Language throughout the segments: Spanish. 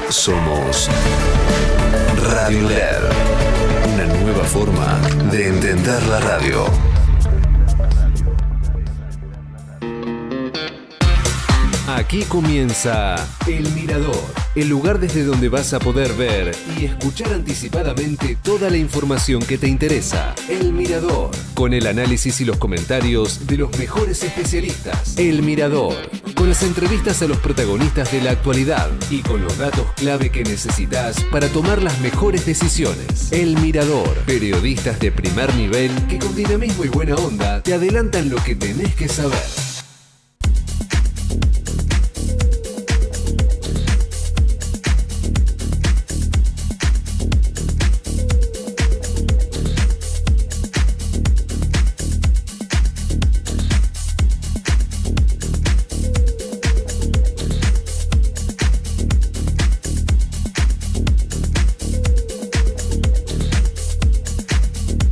Somos Radio LED, una nueva forma de entender la radio. Aquí comienza El Mirador, el lugar desde donde vas a poder ver y escuchar anticipadamente toda la información que te interesa. El Mirador, con el análisis y los comentarios de los mejores especialistas. El Mirador, con las entrevistas a los protagonistas de la actualidad y con los datos clave que necesitas para tomar las mejores decisiones. El Mirador, periodistas de primer nivel que con dinamismo y buena onda te adelantan lo que tenés que saber.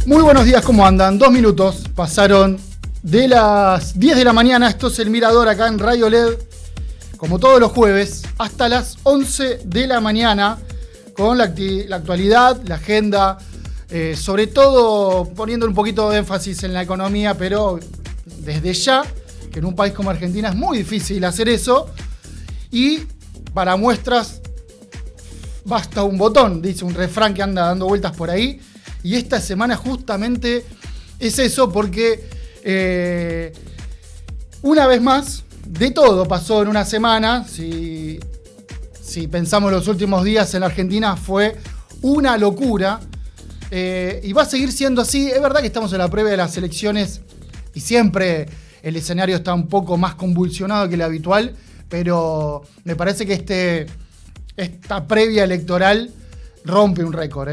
Muy buenos días, ¿cómo andan? 2 minutos pasaron de las 10 de la mañana. Esto es El Mirador acá en Radio LED, como todos los jueves, hasta las 11 de la mañana, con la actualidad, la agenda, sobre todo poniendo un poquito de énfasis en la economía, pero desde ya, que en un país como Argentina es muy difícil hacer eso, y para muestras basta un botón, dice un refrán que anda dando vueltas por ahí. Y esta semana justamente es eso, porque una vez más, de todo pasó en una semana. Si pensamos los últimos días en la Argentina, fue una locura. Y va a seguir siendo así. Es verdad que estamos en la previa de las elecciones y siempre el escenario está un poco más convulsionado que el habitual, pero me parece que esta previa electoral rompe un récord,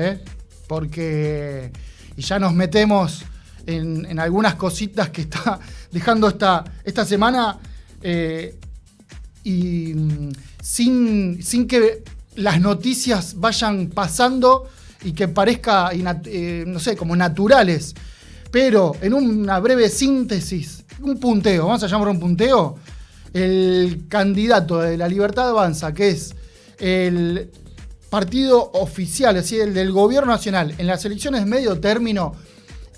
porque y ya nos metemos en algunas cositas que está dejando esta semana, y sin que las noticias vayan pasando y que parezca no sé, como naturales. Pero en una breve síntesis, un punteo, vamos a llamarlo un punteo, el candidato de La Libertad Avanza, que es el partido oficial, es decir, el del gobierno nacional, en las elecciones de medio término,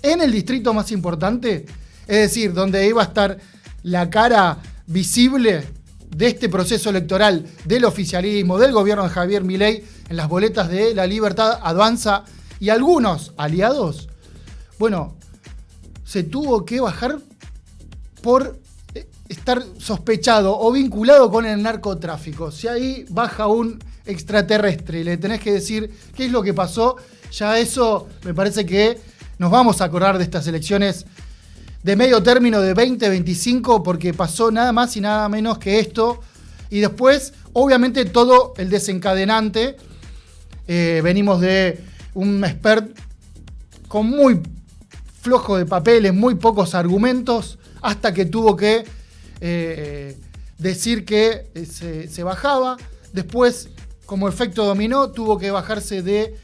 en el distrito más importante, es decir, donde iba a estar la cara visible de este proceso electoral del oficialismo, del gobierno de Javier Milei, en las boletas de La Libertad Avanza y algunos aliados, bueno, se tuvo que bajar por estar sospechado o vinculado con el narcotráfico. Si ahí baja un extraterrestre y le tenés que decir qué es lo que pasó, ya eso me parece que nos vamos a acordar de estas elecciones de medio término de 2025, porque pasó nada más y nada menos que esto. Y después, obviamente, todo el desencadenante. Venimos de un expert con muy flojo de papeles, muy pocos argumentos, hasta que tuvo que decir que se bajaba. Después, como efecto dominó, tuvo que bajarse de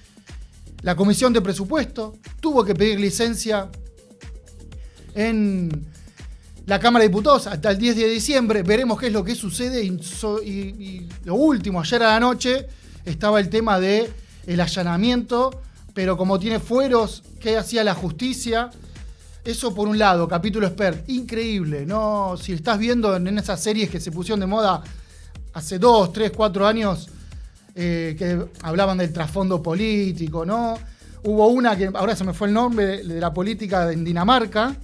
la Comisión de Presupuesto, tuvo que pedir licencia en la Cámara de Diputados hasta el 10 de diciembre. Veremos qué es lo que sucede. Y lo último, ayer a la noche, estaba el tema del allanamiento, pero como tiene fueros, ¿qué hacía la justicia? Eso por un lado, capítulo expert, increíble, ¿no? Si estás viendo en esas series que se pusieron de moda hace 2, 3, 4 años, que hablaban del trasfondo político, ¿no? Hubo una que ahora se me fue el nombre, de la política en Dinamarca.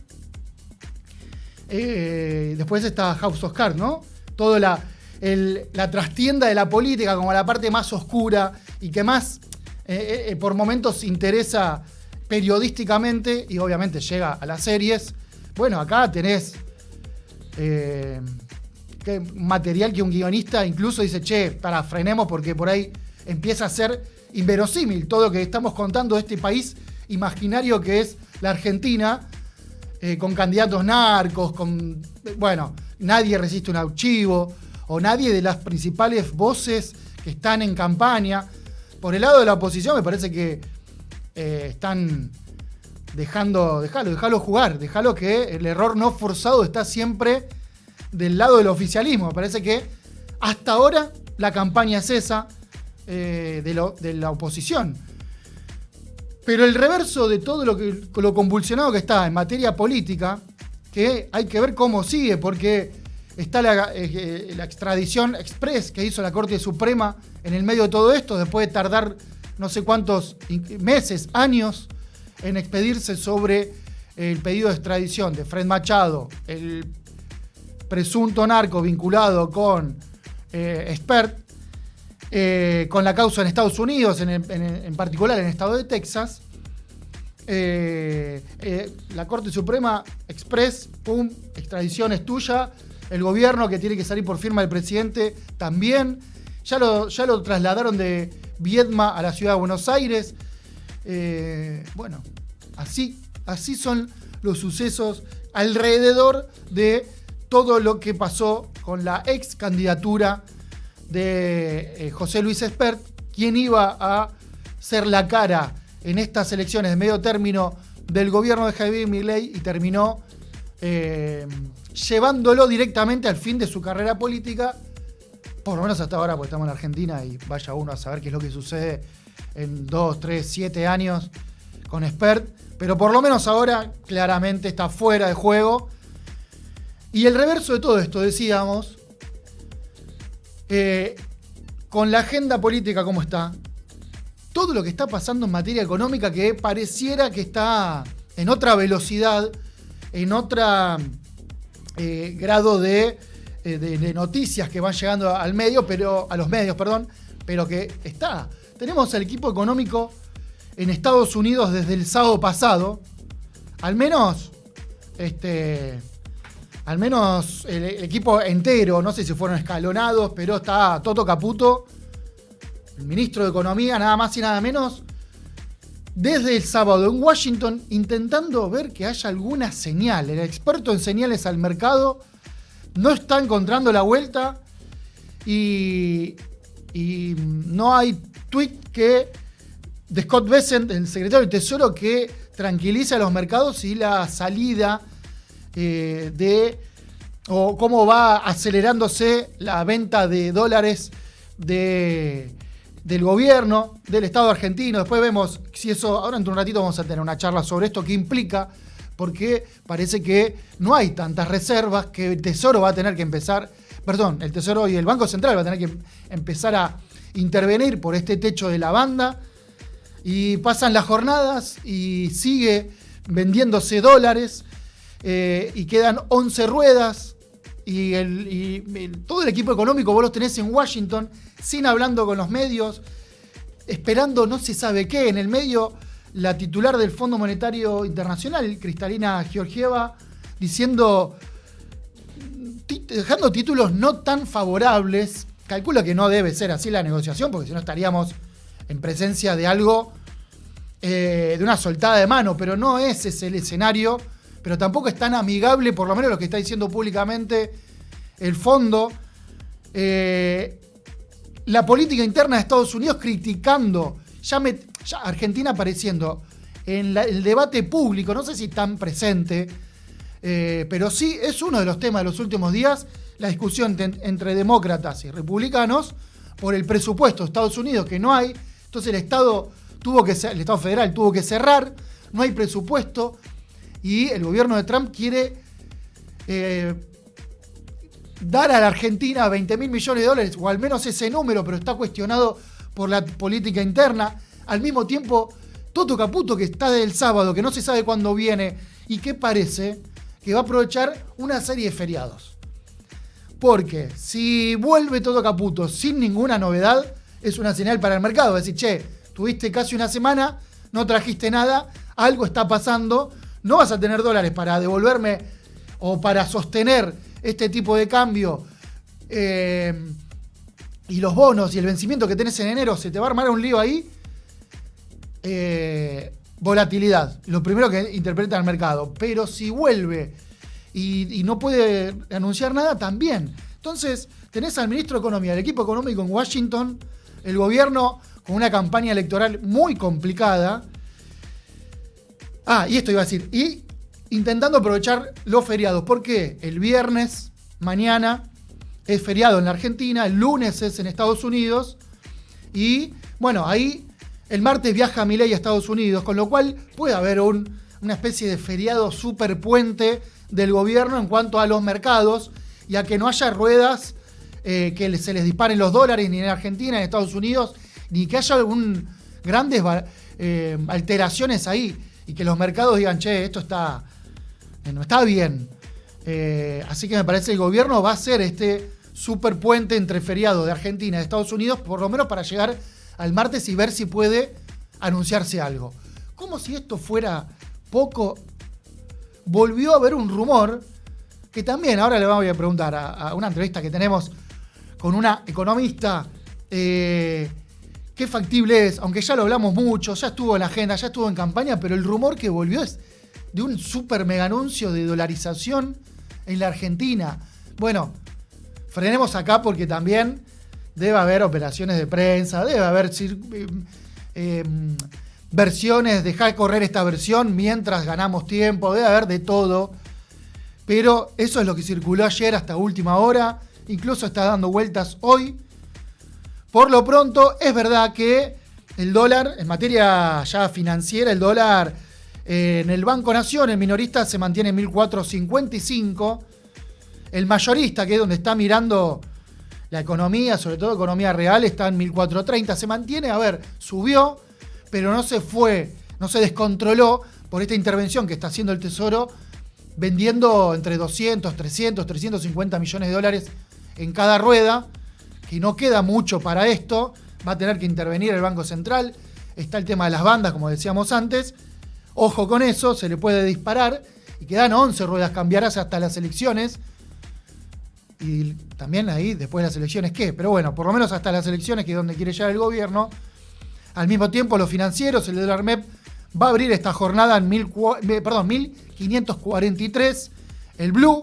Después está House of Cards, ¿no? Toda la trastienda de la política como la parte más oscura y que más por momentos interesa periodísticamente y obviamente llega a las series. Bueno, acá tenés material que un guionista incluso dice, frenemos porque por ahí empieza a ser inverosímil todo lo que estamos contando de este país imaginario que es la Argentina, con candidatos narcos, nadie resiste un archivo, o nadie de las principales voces que están en campaña. Por el lado de la oposición me parece que están dejalo jugar, dejalo que el error no forzado está siempre del lado del oficialismo. Me parece que hasta ahora la campaña es esa. de la oposición. Pero el reverso de todo lo convulsionado que está en materia política, que hay que ver cómo sigue, porque está la extradición express que hizo la Corte Suprema en el medio de todo esto, después de tardar no sé cuántos meses, años, en expedirse sobre el pedido de extradición de Fred Machado, el presunto narco vinculado con Spert, con la causa en Estados Unidos, en particular en el estado de Texas. La Corte Suprema Express, pum, extradición es tuya. El gobierno, que tiene que salir por firma del presidente, también. Ya lo trasladaron de Viedma a la ciudad de Buenos Aires. Bueno, así son los sucesos alrededor de todo lo que pasó con la ex candidatura de José Luis Espert, quien iba a ser la cara en estas elecciones de medio término del gobierno de Javier Milei y terminó llevándolo directamente al fin de su carrera política, por lo menos hasta ahora, porque estamos en Argentina y vaya uno a saber qué es lo que sucede en 2, 3, 7 años con Espert, pero por lo menos ahora claramente está fuera de juego. Y el reverso de todo esto, decíamos, con la agenda política como está, todo lo que está pasando en materia económica, que pareciera que está en otra velocidad, en otro grado de noticias que van llegando a los medios, pero que está. Tenemos el equipo económico en Estados Unidos desde el sábado pasado, al menos el equipo entero, no sé si fueron escalonados, pero está Toto Caputo, el ministro de Economía, nada más y nada menos, desde el sábado en Washington, intentando ver que haya alguna señal. El experto en señales al mercado no está encontrando la vuelta y no hay tweet de Scott Bessent, el secretario del Tesoro, que tranquilice a los mercados y la salida o cómo va acelerándose la venta de dólares del gobierno, del Estado argentino. Después vemos si eso, ahora en un ratito vamos a tener una charla sobre esto, qué implica, porque parece que no hay tantas reservas, que el Tesoro va a tener que el Tesoro y el Banco Central va a tener que empezar a intervenir por este techo de la banda, y pasan las jornadas y sigue vendiéndose dólares, y quedan 11 ruedas, y todo el equipo económico vos los tenés en Washington, sin hablando con los medios, esperando no se sabe qué. En el medio, la titular del Fondo Monetario Internacional, Kristalina Georgieva, dejando títulos no tan favorables. Calculo que no debe ser así la negociación, porque si no estaríamos en presencia de algo, de una soltada de mano, pero no ese es el escenario, pero tampoco es tan amigable, por lo menos lo que está diciendo públicamente el fondo. La política interna de Estados Unidos criticando, ya Argentina apareciendo en el debate público, no sé si tan presente, pero sí es uno de los temas de los últimos días, la discusión entre demócratas y republicanos por el presupuesto de Estados Unidos, que no hay. Entonces el Estado federal tuvo que cerrar, no hay presupuesto, y el gobierno de Trump quiere dar a la Argentina 20.000 millones de dólares, o al menos ese número, pero está cuestionado por la política interna. Al mismo tiempo, Toto Caputo, que está del sábado, que no se sabe cuándo viene, y que parece que va a aprovechar una serie de feriados. Porque si vuelve Toto Caputo sin ninguna novedad, es una señal para el mercado. Es decir, che, tuviste casi una semana, no trajiste nada, algo está pasando, no vas a tener dólares para devolverme o para sostener este tipo de cambio, y los bonos y el vencimiento que tenés en enero, se te va a armar un lío ahí. Volatilidad, lo primero que interpreta el mercado. Pero si vuelve y no puede anunciar nada, también. Entonces tenés al ministro de Economía, el equipo económico en Washington, el gobierno con una campaña electoral muy complicada. Y esto iba a decir, y intentando aprovechar los feriados, porque el viernes, mañana, es feriado en la Argentina, el lunes es en Estados Unidos, Y bueno, ahí el martes viaja Milei a Estados Unidos, con lo cual puede haber una especie de feriado super puente del gobierno en cuanto a los mercados y a que no haya ruedas que se les disparen los dólares ni en Argentina, ni en Estados Unidos, ni que haya grandes alteraciones ahí y que los mercados digan, che, esto no está bien. Así que me parece que el gobierno va a hacer este super puente entre feriados de Argentina y de Estados Unidos, por lo menos para llegar al martes y ver si puede anunciarse algo. Como si esto fuera poco, volvió a haber un rumor que también, ahora le voy a preguntar a una entrevista que tenemos con una economista, qué factible es, aunque ya lo hablamos mucho, ya estuvo en la agenda, ya estuvo en campaña, pero el rumor que volvió es de un super mega anuncio de dolarización en la Argentina. Bueno, frenemos acá porque también debe haber operaciones de prensa, debe haber versiones, dejar correr esta versión mientras ganamos tiempo, debe haber de todo. Pero eso es lo que circuló ayer hasta última hora, incluso está dando vueltas hoy. Por lo pronto, es verdad que el dólar, en materia ya financiera, el dólar en el Banco Nación, el minorista se mantiene en 1.455. El mayorista, que es donde está mirando la economía, sobre todo economía real, está en 1.430. Se mantiene, subió, pero no se descontroló por esta intervención que está haciendo el Tesoro, vendiendo entre 200, 300, 350 millones de dólares en cada rueda, que no queda mucho para esto. Va a tener que intervenir el Banco Central. Está el tema de las bandas, como decíamos antes. Ojo con eso, se le puede disparar. Y quedan 11 ruedas cambiarás hasta las elecciones. Y también ahí, después de las elecciones, ¿qué? Pero bueno, por lo menos hasta las elecciones, que es donde quiere llegar el gobierno. Al mismo tiempo, los financieros, el dólar MEP, va a abrir esta jornada en 1.543. El Blue,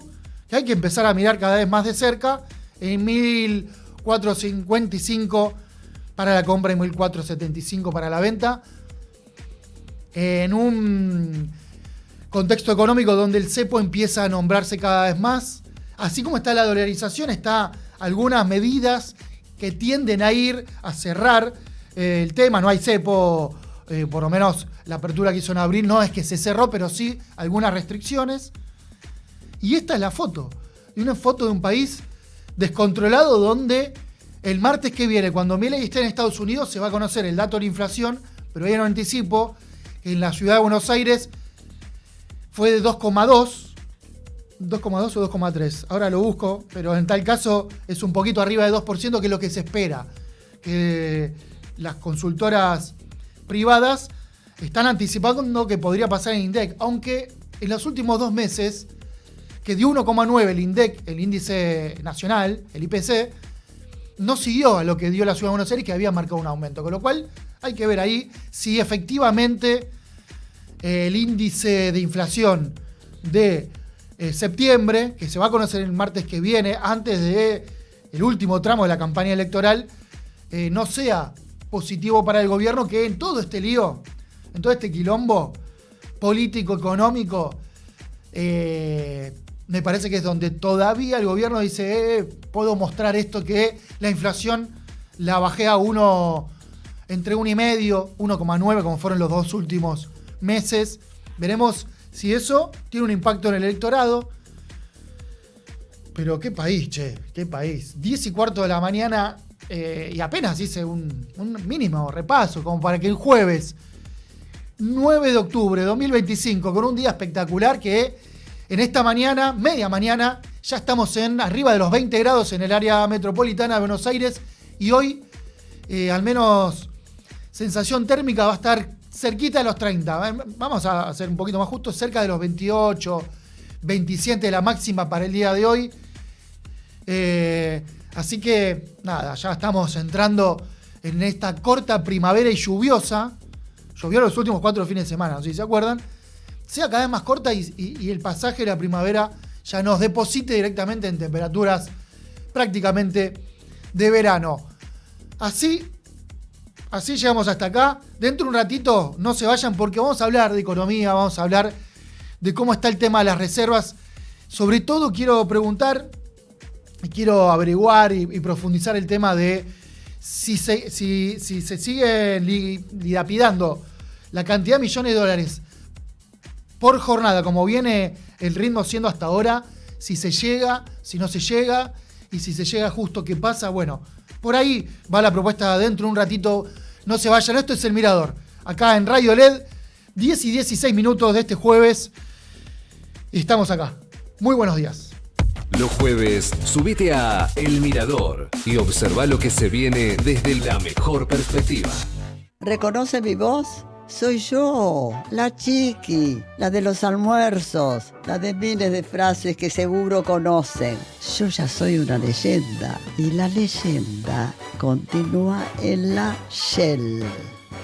que hay que empezar a mirar cada vez más de cerca, en 1.455 para la compra y 1.475 para la venta. En un contexto económico donde el cepo empieza a nombrarse cada vez más. Así como está la dolarización, está algunas medidas que tienden a ir a cerrar el tema. No hay cepo, por lo menos la apertura que hizo en abril no es que se cerró, pero sí algunas restricciones. Y esta es la foto. Y una foto de un país descontrolado donde el martes que viene, cuando Milei esté en Estados Unidos, se va a conocer el dato de la inflación, pero ahí no anticipo que en la ciudad de Buenos Aires fue de 2,2 o 2,3. Ahora lo busco, pero en tal caso es un poquito arriba de 2%, que es lo que se espera. Que las consultoras privadas están anticipando que podría pasar en INDEC, aunque en los últimos 2 meses, que dio 1,9 el INDEC, el índice nacional, el IPC, no siguió a lo que dio la ciudad de Buenos Aires, que había marcado un aumento. Con lo cual hay que ver ahí si efectivamente el índice de inflación de septiembre, que se va a conocer el martes que viene, antes del último tramo de la campaña electoral, no sea positivo para el gobierno, que en todo este lío, en todo este quilombo político, económico, me parece que es donde todavía el gobierno dice, puedo mostrar esto, que la inflación la bajé a entre 1,5, 1,9, como fueron los 2 últimos meses. Veremos si eso tiene un impacto en el electorado. Pero qué país, qué país. 10:15 de la mañana y apenas hice un mínimo repaso, como para que el jueves 9 de octubre de 2025, con un día espectacular, que en esta mañana, media mañana, ya estamos arriba de los 20 grados en el área metropolitana de Buenos Aires, y hoy al menos sensación térmica va a estar cerquita de los 30. Vamos a hacer un poquito más justo, cerca de los 28, 27 de la máxima para el día de hoy. Así que nada, ya estamos entrando en esta corta primavera y lluviosa. Llovió los últimos 4 fines de semana, no sé si se acuerdan. Sea cada vez más corta y el pasaje de la primavera ya nos deposite directamente en temperaturas prácticamente de verano. Así llegamos hasta acá. Dentro de un ratito no se vayan, porque vamos a hablar de economía, vamos a hablar de cómo está el tema de las reservas. Sobre todo quiero preguntar, quiero averiguar y profundizar el tema de si se sigue dilapidando la cantidad de millones de dólares por jornada, como viene el ritmo siendo hasta ahora, si se llega, si no se llega, y si se llega justo, ¿qué pasa? Bueno, por ahí va la propuesta dentro de un ratito. No se vayan, esto es El Mirador. Acá en Radio LED, 10 y 16 minutos de este jueves. Y estamos acá. Muy buenos días. Los jueves, subite a El Mirador y observa lo que se viene desde la mejor perspectiva. ¿Reconoce mi voz? Soy yo, la Chiqui, la de los almuerzos, la de miles de frases que seguro conocen. Yo ya soy una leyenda y la leyenda continúa en la Shell.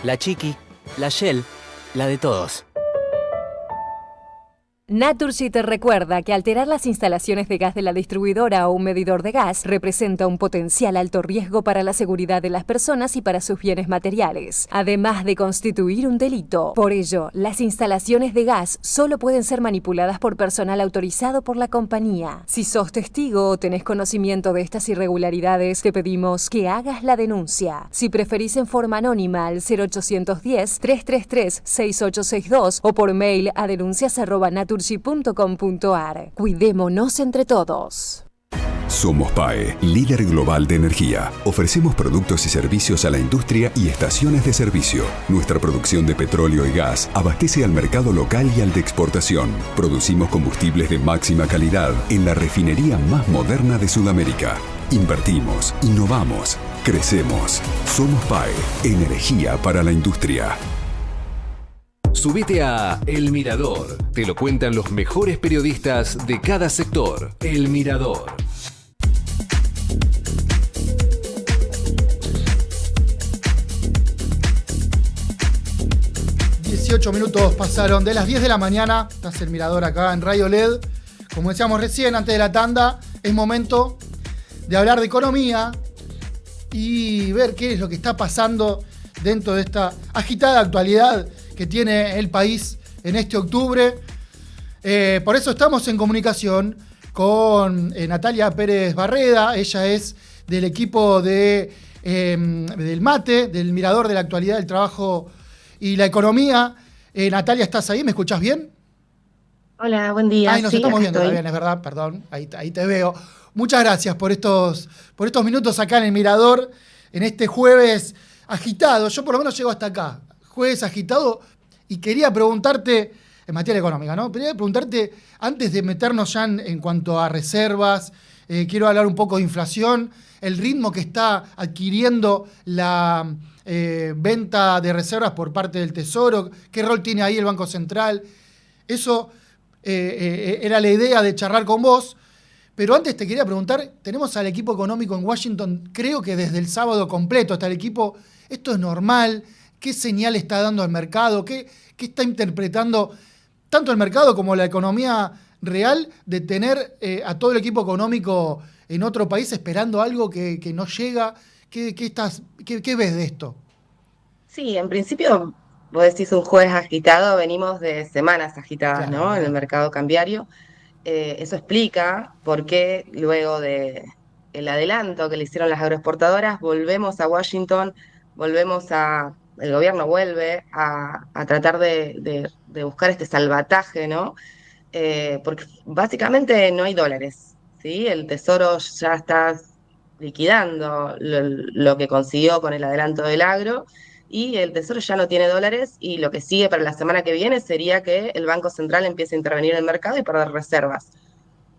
La Chiqui, la Shell, la de todos. Naturgy te recuerda que alterar las instalaciones de gas de la distribuidora o un medidor de gas representa un potencial alto riesgo para la seguridad de las personas y para sus bienes materiales, además de constituir un delito. Por ello, las instalaciones de gas solo pueden ser manipuladas por personal autorizado por la compañía. Si sos testigo o tenés conocimiento de estas irregularidades, te pedimos que hagas la denuncia. Si preferís en forma anónima al 0810-333-6862 o por mail a denuncias@naturgy.com.ar. Cuidémonos entre todos. Somos PAE, líder global de energía. Ofrecemos productos y servicios a la industria y estaciones de servicio. Nuestra producción de petróleo y gas abastece al mercado local y al de exportación. Producimos combustibles de máxima calidad en la refinería más moderna de Sudamérica. Invertimos, innovamos, crecemos. Somos PAE, energía para la industria. Subite a El Mirador. Te lo cuentan los mejores periodistas de cada sector. El Mirador. Minutos pasaron de las 10 de la mañana. Estás El Mirador acá en Radio LED. Como decíamos recién, antes de la tanda, es momento de hablar de economía y ver qué es lo que está pasando dentro de esta agitada actualidad que tiene el país en este octubre. Por eso estamos en comunicación con Natalia Pérez Barreda. Ella es del equipo del MATE, del Mirador de la Actualidad del Trabajo y la Economía. Natalia, ¿estás ahí? ¿Me escuchás bien? Hola, buen día. Ay, nos estamos viendo también, es verdad, perdón, ahí te veo. Muchas gracias por estos minutos acá en el Mirador, en este jueves agitado. Yo por lo menos llego hasta acá. Jueves agitado, y quería preguntarte, en materia económica, ¿no? Quería preguntarte, antes de meternos ya en cuanto a reservas, quiero hablar un poco de inflación, el ritmo que está adquiriendo la venta de reservas por parte del Tesoro, qué rol tiene ahí el Banco Central. Eso era la idea de charlar con vos, pero antes te quería preguntar, tenemos al equipo económico en Washington, creo que desde el sábado completo hasta el equipo, ¿esto es normal? ¿Qué señal está dando al mercado? ¿Qué está interpretando tanto el mercado como la economía real de tener a todo el equipo económico en otro país esperando algo que no llega? ¿Qué ves de esto? Sí, en principio, vos decís un jueves agitado, venimos de semanas agitadas, Claro, ¿no? En el mercado cambiario. Eso explica por qué luego de el adelanto que le hicieron las agroexportadoras, volvemos a Washington, el gobierno vuelve a tratar de buscar este salvataje, ¿no? Porque básicamente no hay dólares, ¿sí? El Tesoro ya está liquidando lo que consiguió con el adelanto del agro y el Tesoro ya no tiene dólares y lo que sigue para la semana que viene sería que el Banco Central empiece a intervenir en el mercado y perder reservas.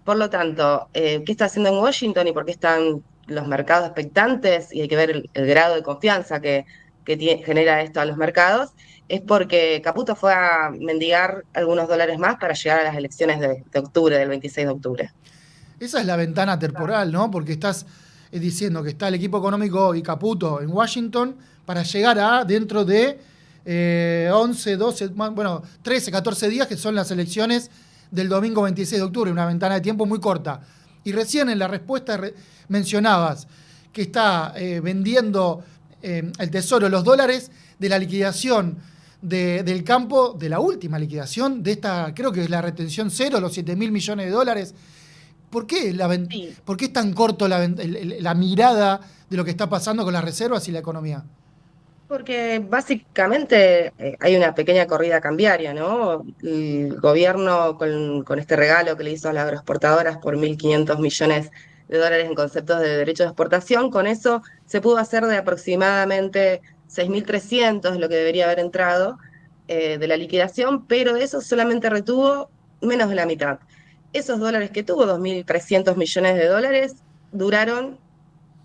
Por lo tanto, ¿qué está haciendo en Washington y por qué están los mercados expectantes? Y hay que ver el grado de confianza que genera esto a los mercados. Es porque Caputo fue a mendigar algunos dólares más para llegar a las elecciones de octubre, del 26 de octubre. Esa es la ventana temporal, ¿no? Porque estás diciendo que está el equipo económico y Caputo en Washington para llegar a dentro de 11, 12, bueno, 13, 14 días, que son las elecciones del domingo 26 de octubre, una ventana de tiempo muy corta. Y recién en la respuesta mencionabas que está vendiendo el Tesoro los dólares de la liquidación del campo, de la última liquidación, de esta, creo que es la retención cero, los 7.000 millones de dólares. ¿Por qué, ¿Por qué es tan corto la mirada de lo que está pasando con las reservas y la economía? Porque básicamente hay una pequeña corrida cambiaria, ¿no? El gobierno con este regalo que le hizo a las agroexportadoras por 1.500 millones de dólares en conceptos de derechos de exportación, con eso se pudo hacer de aproximadamente 6.300, lo que debería haber entrado de la liquidación, pero de eso solamente retuvo menos de la mitad. Esos dólares que tuvo, 2.300 millones de dólares, duraron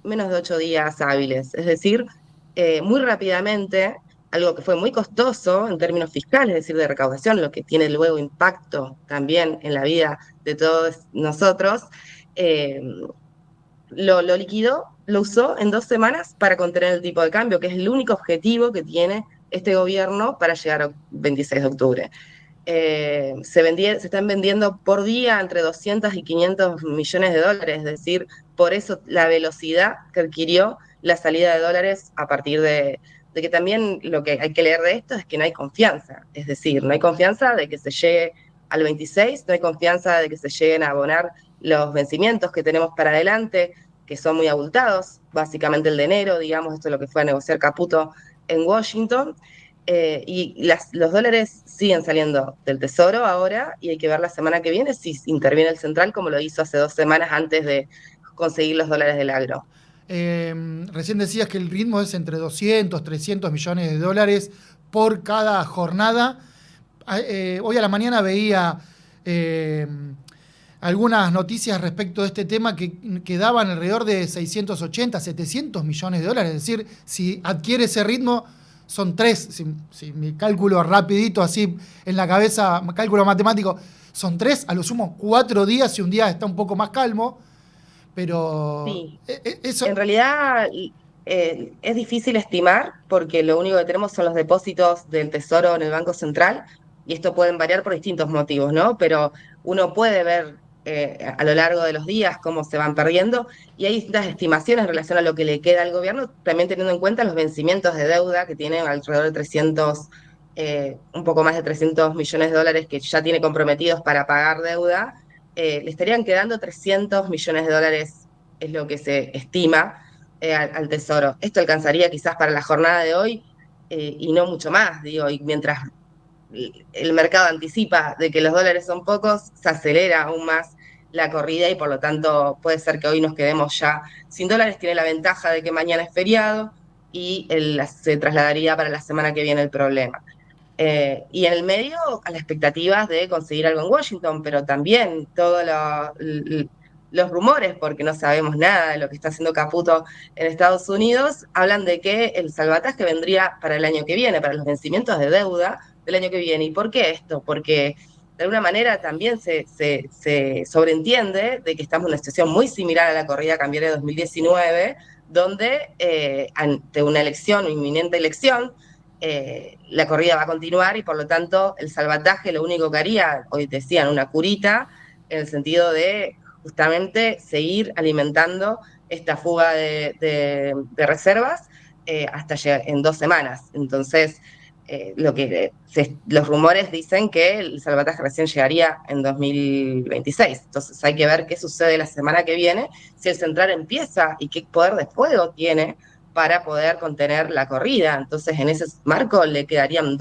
menos de 8 días hábiles, es decir, muy rápidamente, algo que fue muy costoso en términos fiscales, es decir, de recaudación, lo que tiene luego impacto también en la vida de todos nosotros, eh, lo liquidó, lo usó en 2 semanas para contener el tipo de cambio, que es el único objetivo que tiene este gobierno para llegar al 26 de octubre. Se están vendiendo por día entre 200 y 500 millones de dólares, es decir, por eso la velocidad que adquirió la salida de dólares a partir de que también lo que hay que leer de esto es que no hay confianza, es decir, no hay confianza de que se llegue al 26, no hay confianza de que se lleguen a abonar los vencimientos que tenemos para adelante, que son muy abultados, básicamente el de enero, digamos, esto es lo que fue a negociar Caputo en Washington, los dólares siguen saliendo del Tesoro ahora y hay que ver la semana que viene si interviene el Central como lo hizo hace 2 semanas antes de conseguir los dólares del agro. Recién decías que el ritmo es entre 200, 300 millones de dólares por cada jornada. Hoy a la mañana veía algunas noticias respecto de este tema que daban alrededor de 680, 700 millones de dólares. Es decir, si adquiere ese ritmo, son 3, si mi cálculo rapidito así en la cabeza, cálculo matemático, son 3, a lo sumo 4 días si un día está un poco más calmo, pero Sí, eso... en realidad es difícil estimar porque lo único que tenemos son los depósitos del Tesoro en el Banco Central y esto pueden variar por distintos motivos, ¿no? Pero uno puede ver a lo largo de los días cómo se van perdiendo y hay distintas estimaciones en relación a lo que le queda al gobierno, también teniendo en cuenta los vencimientos de deuda que tienen alrededor de 300, un poco más de 300 millones de dólares que ya tiene comprometidos para pagar deuda. Le estarían quedando 300 millones de dólares, es lo que se estima al Tesoro. Esto alcanzaría quizás para la jornada de hoy y no mucho más, digo, y mientras el mercado anticipa de que los dólares son pocos, se acelera aún más la corrida y por lo tanto puede ser que hoy nos quedemos ya sin dólares. Tiene la ventaja de que mañana es feriado y se trasladaría para la semana que viene el problema. Y en el medio, a las expectativas de conseguir algo en Washington, pero también todos los rumores, porque no sabemos nada de lo que está haciendo Caputo en Estados Unidos, hablan de que el salvataje vendría para el año que viene, para los vencimientos de deuda del año que viene. ¿Y por qué esto? Porque de alguna manera también se sobreentiende de que estamos en una situación muy similar a la corrida cambiaria de 2019, donde ante una elección, una inminente elección, la corrida va a continuar y por lo tanto el salvataje lo único que haría, hoy decían, una curita, en el sentido de justamente seguir alimentando esta fuga de reservas hasta llegar en 2 semanas. Entonces, los rumores dicen que el salvataje recién llegaría en 2026. Entonces hay que ver qué sucede la semana que viene, si el Central empieza y qué poder de fuego tiene para poder contener la corrida. Entonces, en ese marco le quedarían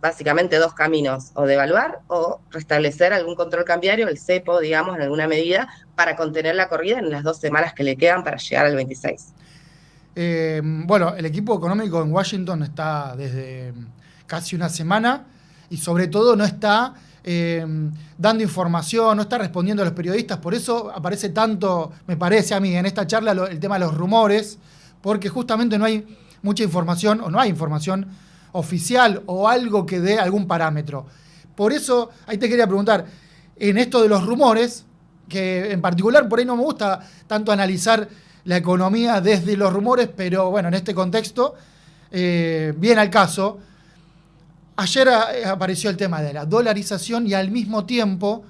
básicamente dos caminos, o devaluar o restablecer algún control cambiario, el cepo, digamos, en alguna medida, para contener la corrida en las 2 semanas que le quedan para llegar al 26. Bueno, el equipo económico en Washington está desde casi una semana y sobre todo no está dando información, no está respondiendo a los periodistas, por eso aparece tanto, me parece a mí, en esta charla el tema de los rumores, porque justamente no hay mucha información o no hay información oficial o algo que dé algún parámetro. Por eso, ahí te quería preguntar, en esto de los rumores, que en particular por ahí no me gusta tanto analizar la economía desde los rumores, pero bueno, en este contexto, bien al caso, ayer apareció el tema de la dolarización y al mismo tiempo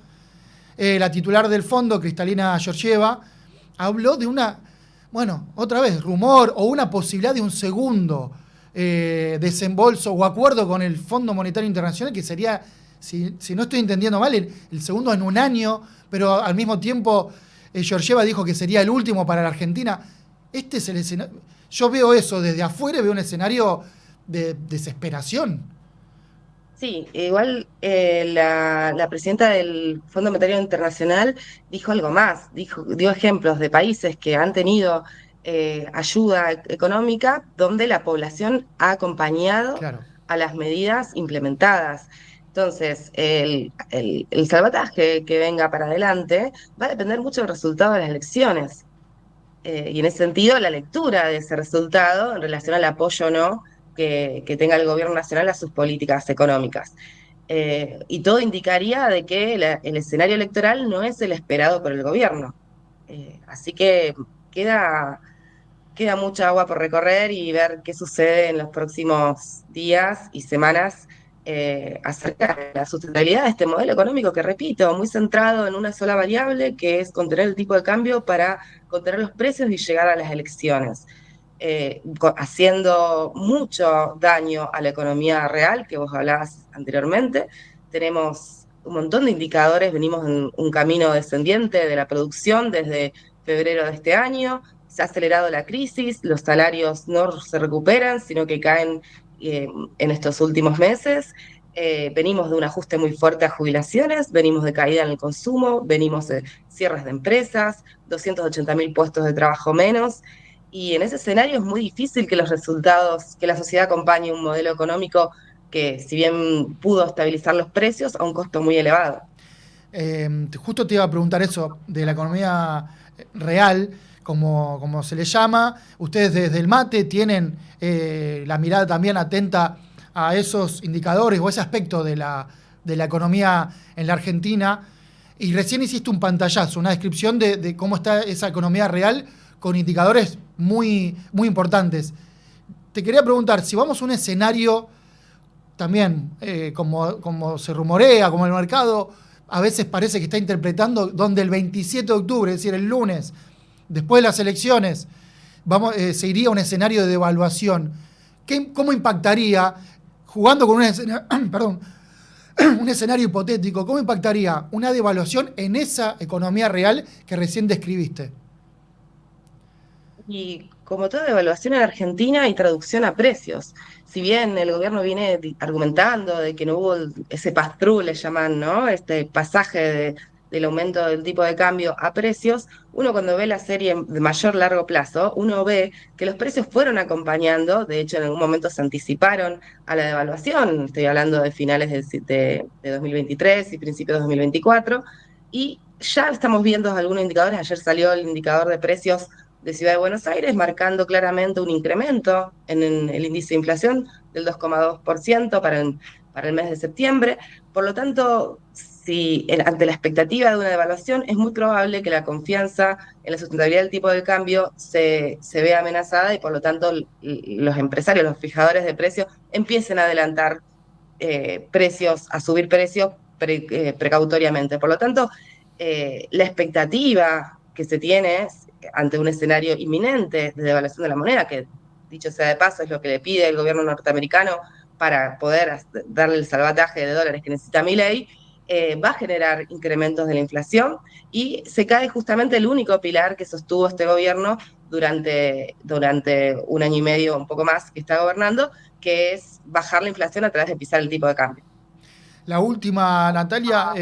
la titular del fondo, Kristalina Georgieva, habló de otra vez, rumor o una posibilidad de un segundo desembolso o acuerdo con el Fondo Monetario Internacional, que sería, si no estoy entendiendo mal, el segundo en un año, pero al mismo tiempo Georgieva dijo que sería el último para la Argentina. Este es el escenario. Yo veo eso desde afuera, veo un escenario de desesperación. Sí, igual la presidenta del Fondo Monetario Internacional dijo algo más, dio ejemplos de países que han tenido ayuda económica donde la población ha acompañado Claro. a las medidas implementadas. Entonces, el salvataje que venga para adelante va a depender mucho del resultado de las elecciones. Y en ese sentido, la lectura de ese resultado en relación al apoyo o no que tenga el gobierno nacional a sus políticas económicas. Y todo indicaría de que el escenario electoral no es el esperado por el gobierno. Así que queda, queda mucha agua por recorrer y ver qué sucede en los próximos días y semanas acerca de la sustentabilidad de este modelo económico que, repito, muy centrado en una sola variable, que es contener el tipo de cambio para contener los precios y llegar a las elecciones, haciendo mucho daño a la economía real, que vos hablabas anteriormente. Tenemos un montón de indicadores, venimos en un camino descendiente de la producción desde febrero de este año, se ha acelerado la crisis, los salarios no se recuperan, sino que caen en estos últimos meses. Venimos de un ajuste muy fuerte a jubilaciones, venimos de caída en el consumo, venimos de cierres de empresas, 280.000 puestos de trabajo menos, y en ese escenario es muy difícil que los resultados, que la sociedad acompañe un modelo económico que, si bien pudo estabilizar los precios, a un costo muy elevado. Justo te iba a preguntar eso de la economía real, como se le llama. Ustedes desde el MATE tienen la mirada también atenta a esos indicadores o ese aspecto de la economía en la Argentina. Y recién hiciste un pantallazo, una descripción de cómo está esa economía real con indicadores muy, muy importantes. Te quería preguntar, si vamos a un escenario también, como se rumorea, como el mercado a veces parece que está interpretando, donde el 27 de octubre, es decir, el lunes, después de las elecciones, se iría a un escenario de devaluación. ¿Cómo impactaría, jugando con un escenario hipotético, cómo impactaría una devaluación en esa economía real que recién describiste? Y como toda devaluación en Argentina hay traducción a precios. Si bien el gobierno viene argumentando de que no hubo ese pass-through, le llaman, ¿no? Este pasaje del aumento del tipo de cambio a precios, uno cuando ve la serie de mayor largo plazo, uno ve que los precios fueron acompañando, de hecho en algún momento se anticiparon a la devaluación, estoy hablando de finales de 2023 y principios de 2024, y ya estamos viendo algunos indicadores. Ayer salió el indicador de precios de Ciudad de Buenos Aires, marcando claramente un incremento en el índice de inflación del 2,2% para el mes de septiembre. Por lo tanto, si ante la expectativa de una devaluación, es muy probable que la confianza en la sustentabilidad del tipo de cambio se vea amenazada y por lo tanto los empresarios, los fijadores de precios, empiecen a adelantar precios, a subir precios precautoriamente. Por lo tanto, la expectativa que se tiene ante un escenario inminente de devaluación de la moneda, que dicho sea de paso es lo que le pide el gobierno norteamericano para poder darle el salvataje de dólares que necesita Milei, va a generar incrementos de la inflación y se cae justamente el único pilar que sostuvo este gobierno durante un año y medio, un poco más, que está gobernando, que es bajar la inflación a través de pisar el tipo de cambio. La última, Natalia,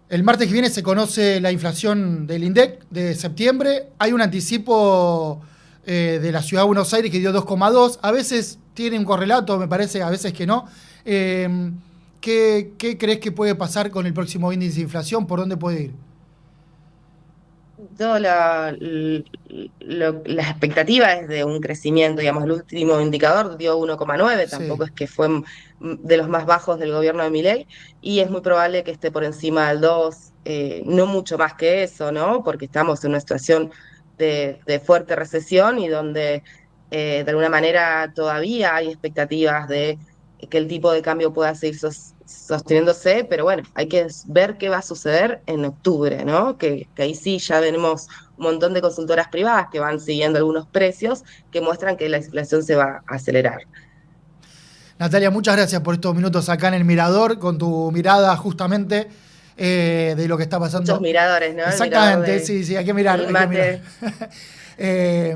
el martes que viene se conoce la inflación del INDEC de septiembre. Hay un anticipo de la Ciudad de Buenos Aires que dio 2,2. A veces tiene un correlato, me parece, a veces que no. ¿Qué crees que puede pasar con el próximo índice de inflación? ¿Por dónde puede ir? Toda la expectativa es de un crecimiento, digamos, el último indicador dio 1,9, Sí. tampoco es que fue de los más bajos del gobierno de Milei, y es muy probable que esté por encima del 2, no mucho más que eso, ¿no? Porque estamos en una situación de fuerte recesión y donde de alguna manera todavía hay expectativas de que el tipo de cambio pueda seguir sosteniéndose, pero bueno, hay que ver qué va a suceder en octubre, ¿no? Que ahí sí ya tenemos un montón de consultoras privadas que van siguiendo algunos precios que muestran que la inflación se va a acelerar. Natalia, muchas gracias por estos minutos acá en El Mirador, con tu mirada justamente de lo que está pasando. Muchos miradores, ¿no? Exactamente, sí, hay que mirar.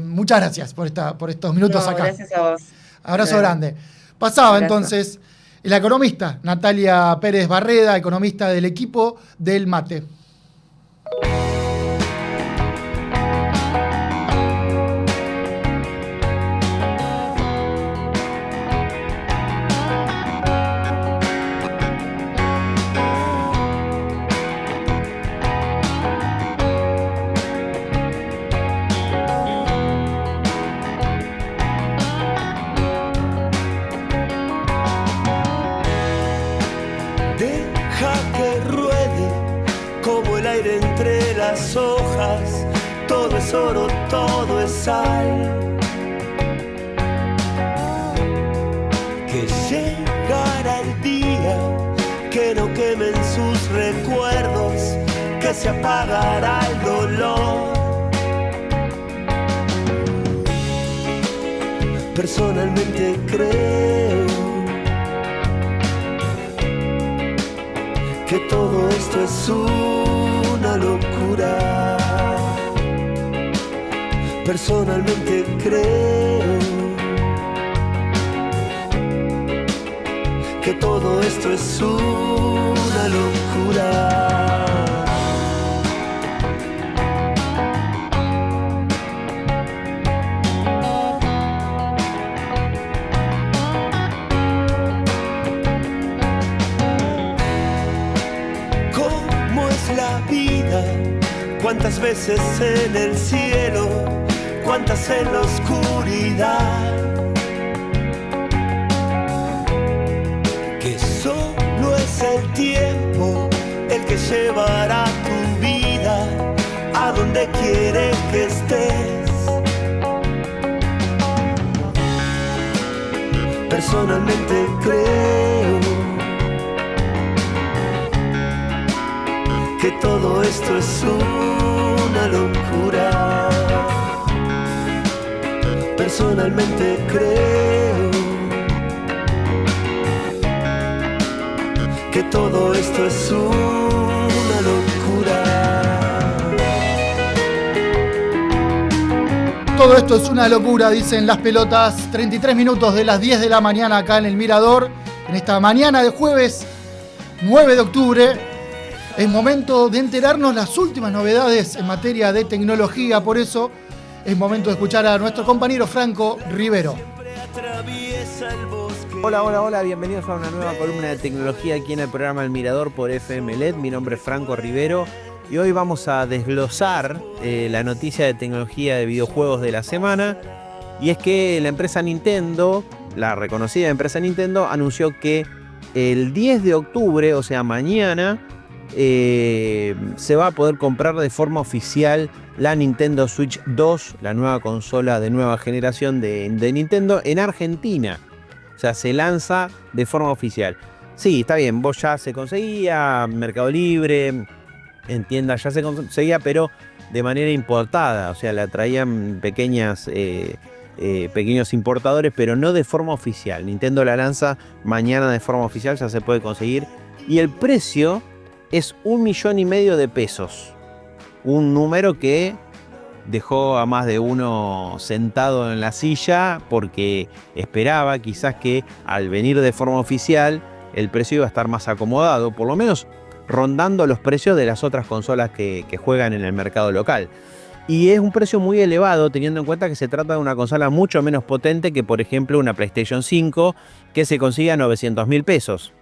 Muchas gracias por estos minutos acá. Gracias a vos. Abrazo grande. Pasaba entonces la economista Natalia Pérez Barreda, economista del equipo del mate. Hojas, todo es oro, todo es sal. Que llegará el día que no quemen sus recuerdos, que se apagará el dolor. Personalmente creo que todo esto es una locura. Personalmente creo que todo esto es una locura. ¿Cómo es la vida? ¿Cuántas veces en el cielo? ¿Cuántas en la oscuridad? Que solo es el tiempo el que llevará tu vida a donde quiere que estés. Personalmente creo que todo esto es una locura. Personalmente creo que todo esto es una locura. Todo esto es una locura, dicen las pelotas. 33 minutos de las 10 de la mañana acá en el Mirador. En esta mañana de jueves 9 de octubre. Es momento de enterarnos las últimas novedades en materia de tecnología. Por eso es momento de escuchar a nuestro compañero Franco Rivero. Hola, bienvenidos a una nueva columna de tecnología aquí en el programa El Mirador por FM LED. Mi nombre es Franco Rivero y hoy vamos a desglosar la noticia de tecnología de videojuegos de la semana. Y es que la empresa Nintendo, la reconocida empresa Nintendo, anunció que el 10 de octubre, o sea mañana, se va a poder comprar de forma oficial la Nintendo Switch 2, la nueva consola de nueva generación de Nintendo en Argentina. O sea, se lanza de forma oficial. Sí, está bien, vos ya se conseguía, Mercado Libre, en tiendas ya se conseguía, pero de manera importada. O sea, la traían pequeños importadores, pero no de forma oficial. Nintendo la lanza mañana de forma oficial, ya se puede conseguir. Y el precio es 1,5 millones de pesos. Un número que dejó a más de uno sentado en la silla porque esperaba quizás que al venir de forma oficial el precio iba a estar más acomodado, por lo menos rondando los precios de las otras consolas que juegan en el mercado local. Y es un precio muy elevado teniendo en cuenta que se trata de una consola mucho menos potente que, por ejemplo, una PlayStation 5 que se consigue a 900.000 pesos.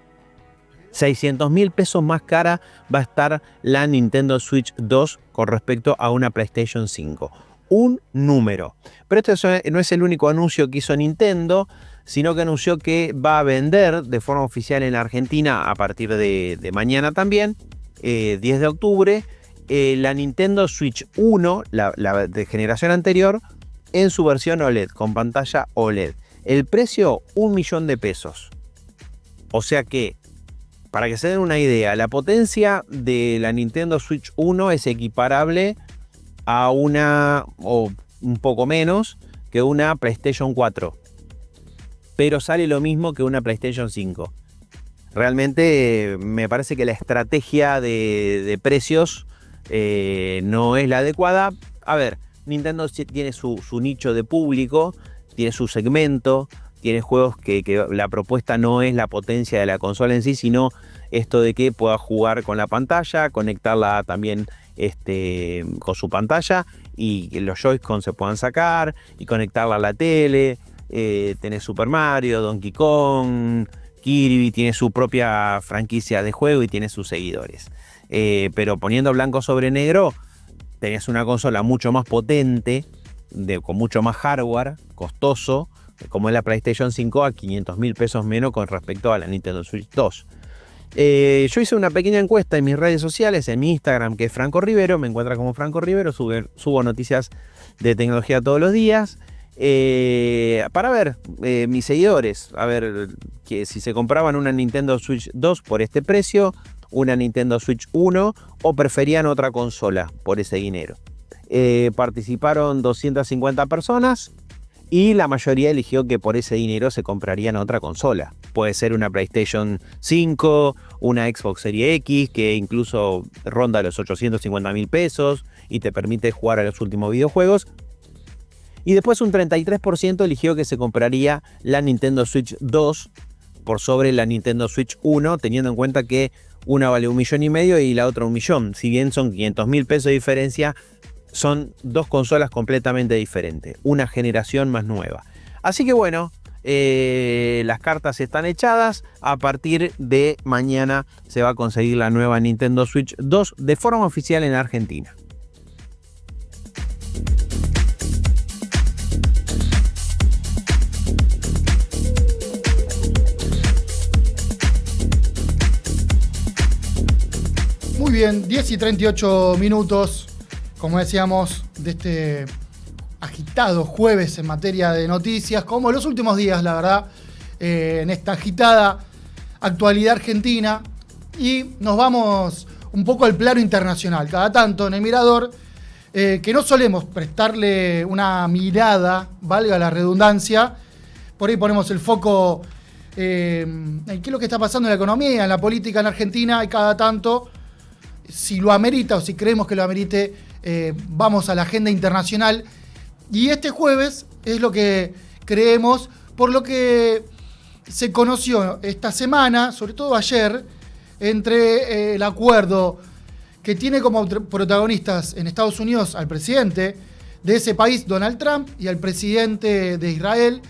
600.000 pesos más cara va a estar la Nintendo Switch 2 con respecto a una PlayStation 5. Un número. Pero este no es el único anuncio que hizo Nintendo, sino que anunció que va a vender de forma oficial en Argentina a partir de mañana también, 10 de octubre, la Nintendo Switch 1, la de generación anterior, en su versión OLED, con pantalla OLED. El precio, 1 millón de pesos. O sea que, para que se den una idea, la potencia de la Nintendo Switch 1 es equiparable a una, o un poco menos, que una PlayStation 4. Pero sale lo mismo que una PlayStation 5. realmente me parece que la estrategia de precios no es la adecuada. A ver, Nintendo tiene su nicho de público, tiene su segmento, tiene juegos que la propuesta no es la potencia de la consola en sí, sino esto de que pueda jugar con la pantalla, conectarla también con su pantalla y que los Joy-Con se puedan sacar y conectarla a la tele. Tenés Super Mario, Donkey Kong, Kirby, tiene su propia franquicia de juego y tiene sus seguidores. Pero poniendo blanco sobre negro, tenés una consola mucho más potente, con mucho más hardware, costoso, como es la PlayStation 5 a 500.000 pesos menos con respecto a la Nintendo Switch 2. Yo hice una pequeña encuesta en mis redes sociales, en mi Instagram, que es Franco Rivero, me encuentra como Franco Rivero, subo noticias de tecnología todos los días, para ver mis seguidores, a ver que si se compraban una Nintendo Switch 2 por este precio, una Nintendo Switch 1 o preferían otra consola por ese dinero. Participaron 250 personas y la mayoría eligió que por ese dinero se comprarían otra consola. Puede ser una PlayStation 5, una Xbox Series X, que incluso ronda los 850.000 pesos y te permite jugar a los últimos videojuegos. Y después un 33% eligió que se compraría la Nintendo Switch 2 por sobre la Nintendo Switch 1, teniendo en cuenta que una vale 1,5 millones y la otra 1 millón. Si bien son 500.000 pesos de diferencia, son dos consolas completamente diferentes, una generación más nueva. Así que bueno, las cartas están echadas. A partir de mañana se va a conseguir la nueva Nintendo Switch 2 de forma oficial en Argentina. Muy bien, 10:38, como decíamos, de este agitado jueves en materia de noticias, como los últimos días, la verdad, en esta agitada actualidad argentina. Y nos vamos un poco al plano internacional. Cada tanto en el Mirador, que no solemos prestarle una mirada, valga la redundancia, por ahí ponemos el foco en qué es lo que está pasando en la economía, en la política en Argentina, y cada tanto, si lo amerita o si creemos que lo amerite, vamos a la agenda internacional. Y este jueves es lo que creemos, por lo que se conoció esta semana, sobre todo ayer, entre el acuerdo que tiene como protagonistas en Estados Unidos al presidente de ese país, Donald Trump, y al presidente de Israel,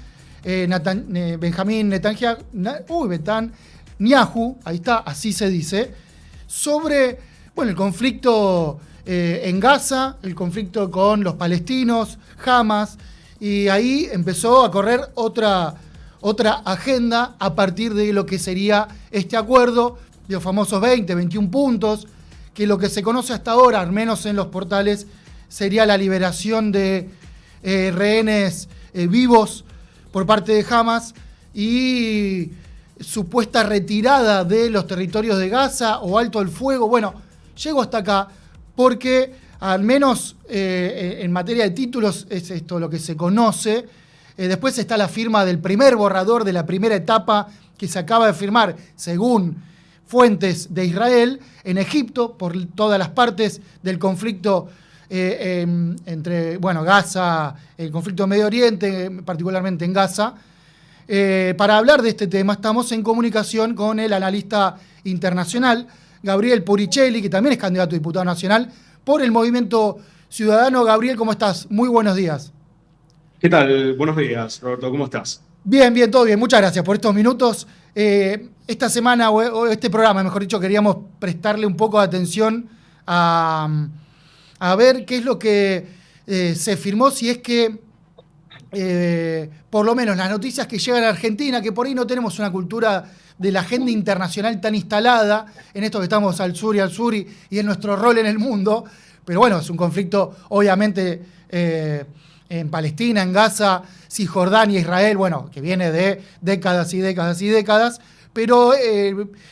Benjamín Netanyahu, ahí está, así se dice, sobre el conflicto en Gaza, el conflicto con los palestinos, Hamas, y ahí empezó a correr otra agenda a partir de lo que sería este acuerdo de los famosos 21 puntos, que lo que se conoce hasta ahora, al menos en los portales, sería la liberación de rehenes vivos por parte de Hamas y supuesta retirada de los territorios de Gaza o alto el fuego. Bueno, llego hasta acá porque al menos en materia de títulos es esto lo que se conoce. Después está la firma del primer borrador de la primera etapa que se acaba de firmar, según fuentes de Israel, en Egipto, por todas las partes del conflicto entre Gaza, el conflicto en Medio Oriente, particularmente en Gaza. Para hablar de este tema estamos en comunicación con el analista internacional Gabriel Puricelli, que también es candidato a diputado nacional por el Movimiento Ciudadano. Gabriel, ¿cómo estás? Muy buenos días. ¿Qué tal? Buenos días, Roberto. ¿Cómo estás? Bien, todo bien. Muchas gracias por estos minutos. Esta semana, o este programa, mejor dicho, queríamos prestarle un poco de atención a ver qué es lo que se firmó, si es que por lo menos las noticias que llegan a Argentina, que por ahí no tenemos una cultura de la agenda internacional tan instalada, en esto que estamos al sur y en nuestro rol en el mundo, pero bueno, es un conflicto obviamente en Palestina, en Gaza, Cisjordania, Israel, que viene de décadas y décadas y décadas, pero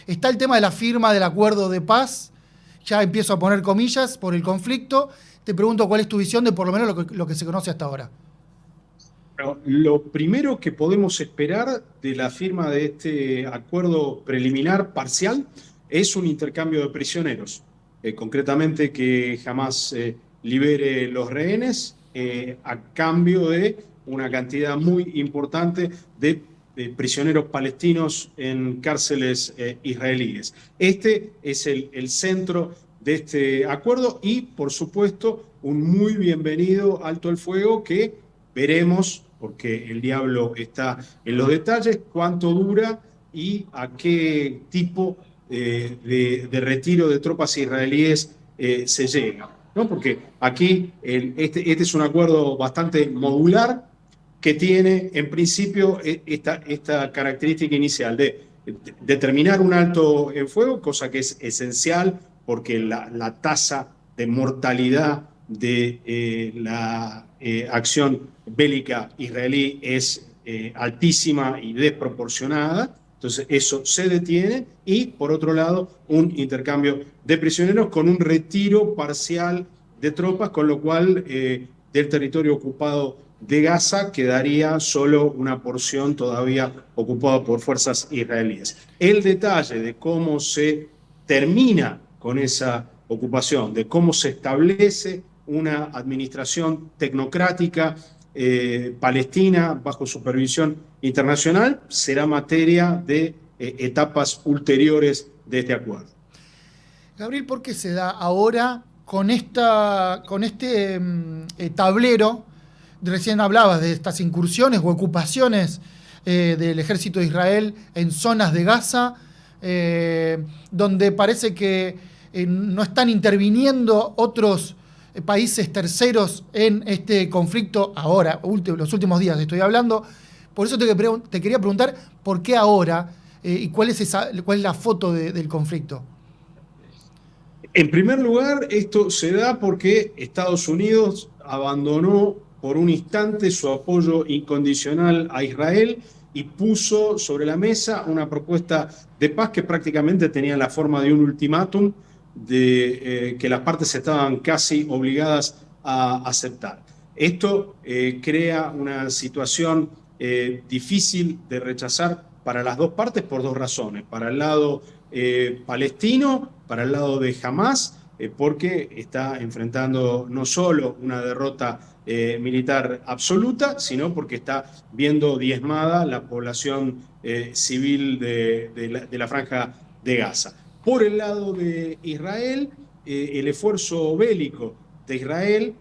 está el tema de la firma del acuerdo de paz. Ya empiezo a poner comillas por el conflicto. Te pregunto cuál es tu visión de por lo menos lo que se conoce hasta ahora. Bueno, lo primero que podemos esperar de la firma de este acuerdo preliminar parcial es un intercambio de prisioneros. Concretamente que Hamás libere los rehenes a cambio de una cantidad muy importante de prisioneros palestinos en cárceles israelíes. Este es el centro de este acuerdo y, por supuesto, un muy bienvenido alto el fuego que veremos, porque el diablo está en los detalles, cuánto dura y a qué tipo de retiro de tropas israelíes se llega, ¿no? Porque aquí este es un acuerdo bastante modular que tiene en principio esta característica inicial de determinar un alto en fuego, cosa que es esencial porque la tasa de mortalidad de la acción bélica israelí es altísima y desproporcionada. Entonces eso se detiene y, por otro lado, un intercambio de prisioneros con un retiro parcial de tropas, con lo cual del territorio ocupado de Gaza quedaría solo una porción todavía ocupada por fuerzas israelíes. El detalle de cómo se termina con esa ocupación, de cómo se establece una administración tecnocrática palestina bajo supervisión internacional, será materia de etapas ulteriores de este acuerdo. Gabriel, ¿por qué se da ahora con este tablero? Recién hablabas de estas incursiones o ocupaciones del ejército de Israel en zonas de Gaza, donde parece que no están interviniendo otros países terceros en este conflicto ahora, los últimos días estoy hablando. Por eso te quería preguntar por qué ahora y cuál es la foto del conflicto. En primer lugar, esto se da porque Estados Unidos abandonó por un instante su apoyo incondicional a Israel y puso sobre la mesa una propuesta de paz que prácticamente tenía la forma de un ultimátum que las partes estaban casi obligadas a aceptar. Esto crea una situación difícil de rechazar para las dos partes por dos razones. Para el lado palestino, para el lado de Hamás, porque está enfrentando no solo una derrota militar absoluta, sino porque está viendo diezmada la población civil de la Franja de Gaza. Por el lado de Israel, el esfuerzo bélico de Israel